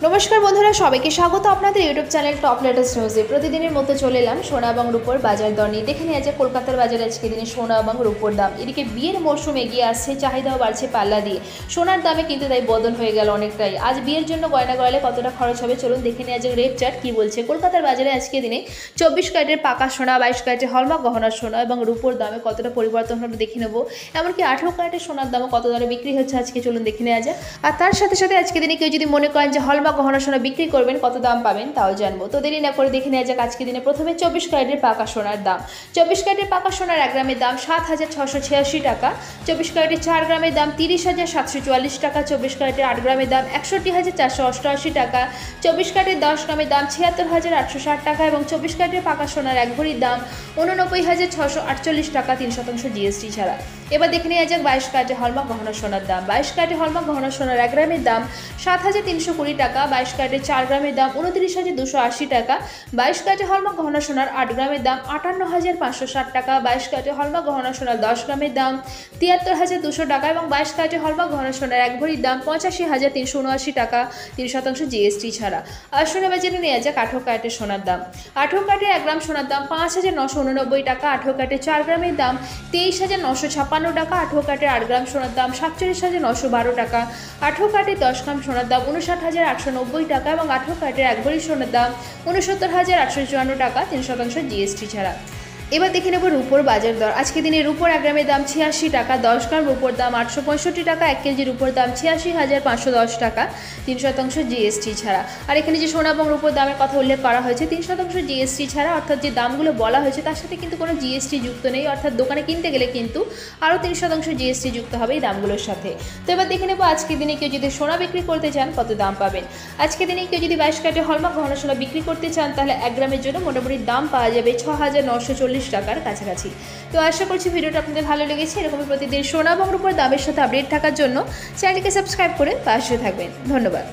নমস্কার বন্ধুরা, সবাইকে স্বাগত আপনাদের ইউটিউব চ্যানেল টপ লেটেস্ট নিউজে। প্রতিদিনের মতো চলে এলাম সোনা এবং রূপোর বাজার দর নিয়ে। দেখে নিয়ে আছে কলকাতার বাজারে আজকে দিনে সোনা এবং রূপোর দাম। এদিকে বিয়ের মরশুম এগিয়ে আসছে, চাহিদাও বাড়ছে পাল্লা দিয়ে। সোনার দামে কিন্তু তাই বদল হয়ে গেল অনেকটাই। আজ বিয়ের জন্য গয়না গড়ালে কতটা খরচ হবে চলুন দেখে নিয়ে আছে রেট চার্ট কী বলছে। কলকাতার বাজারে আজকে দিনে 24 ক্যারেটের পাকা সোনা, 22 ক্যারেটের হলমার্ক গহনার সোনা এবং রূপোর দামে কতটা পরিবর্তন হবে দেখে নেবো। এমনকি 18 ক্যারেটের সোনার দামও কত দরে বিক্রি হচ্ছে আজকে চলুন দেখে নেওয়া যায়। আর তার সাথে সাথে আজকে দিনে কেউ যদি মনে করেন যে হলমার্ক গহনা সোনা বিক্রি করবেন, কত দাম পাবেন তাও জানবো। তো দেরি না করে দেখে নেওয়া যাক আজকে দিনে প্রথমে 24 ক্যারেটের পাকা সোনার দাম। 24 ক্যারেটের পাকা সোনার 1 গ্রামের দাম 7,686 টাকা। 24 ক্যারেটের 4 গ্রামের দাম 30,744 টাকা। 24 ক্যারেটের 8 গ্রামের দাম 61,488 টাকা। 24 ক্যারেটের 10 গ্রামের দাম 76,860 টাকা এবং 24 ক্যারেটের পাকা সোনার 1 ভরির দাম 89,648 টাকা 3% জিএসটি ছাড়া। এবার দেখে নেওয়া যাক 22 ক্যারেটের হলমার্ক গহনা সোনার দাম। 22 ক্যারেটের হলমার্ক গহনা সোনার 1 গ্রামের দাম 7,320 টাকা। 22 ক্যারেটের 4 গ্রামের দাম 29,280 টাকা। 22 ক্যারেটের হলমার্ক গহনা সোনার 8 গ্রামের দাম 58,560 টাকা। 22 ক্যারেটের হলমার্ক গহনা সোনার 10 গ্রামের দাম 73,200 টাকা এবং 22 ক্যারেটের হলমার্ক গহনা সোনার 1 ভরির দাম 85,379 টাকা 3% জিএসটি ছাড়া। আসলে এবার জেনে নেওয়া যাক 18 ক্যারেটের সোনার দাম। 18 ক্যারেটের 1 গ্রাম সোনার দাম 5,989 টাকা। 18 ক্যারেটের 4 গ্রামের দাম 23,956 টাকা। 18 ক্যারেটের 8 গ্রাম সোনার দাম 47,912 টাকা। 18 ক্যারেটের 10 গ্রাম সোনার দাম 59,890 টাকা এবং 18 ক্যারেটের 1 ভরি সোনার দাম 69,854 টাকা 3% জিএসটি ছাড়া। এবার দেখে নেব রূপোর বাজার দর। আজকে দিনে রূপোর 1 গ্রামের দাম 86 টাকা। 10 গ্রাম রূপোর দাম 865 টাকা। 1 কেজি রূপোর দাম 86,510 টাকা 3% জিএসটি ছাড়া। আর এখানে যে সোনা এবং রূপোর দামের কথা উল্লেখ করা হয়েছে 3% জিএসটি ছাড়া, অর্থাৎ যে দামগুলো বলা হয়েছে তার সাথে কিন্তু কোনো জিএসটি যুক্ত নেই, অর্থাৎ দোকানে কিনতে গেলে কিন্তু আরও 3% জিএসটি যুক্ত হবে এই দামগুলোর সাথে। তো এবার দেখে নেব আজকে দিনে কেউ যদি সোনা বিক্রি করতে চান কত দাম পাবেন। আজকে দিনে কেউ যদি 22 ক্যারেটের হলমার্ক গহনা সোনা বিক্রি করতে চান তাহলে 1 গ্রামের জন্য মোটামুটি দাম পাওয়া যাবে 6,940 টাকার কাছাকাছি। তো আশা করছি ভিডিওটা আপনাদের ভালো লেগেছে। এরকমই প্রতিদিন সোনা এবং রূপোর দামের সাথে আপডেট থাকার জন্য চ্যানেলটিকে সাবস্ক্রাইব করে পাশে থাকবেন। ধন্যবাদ।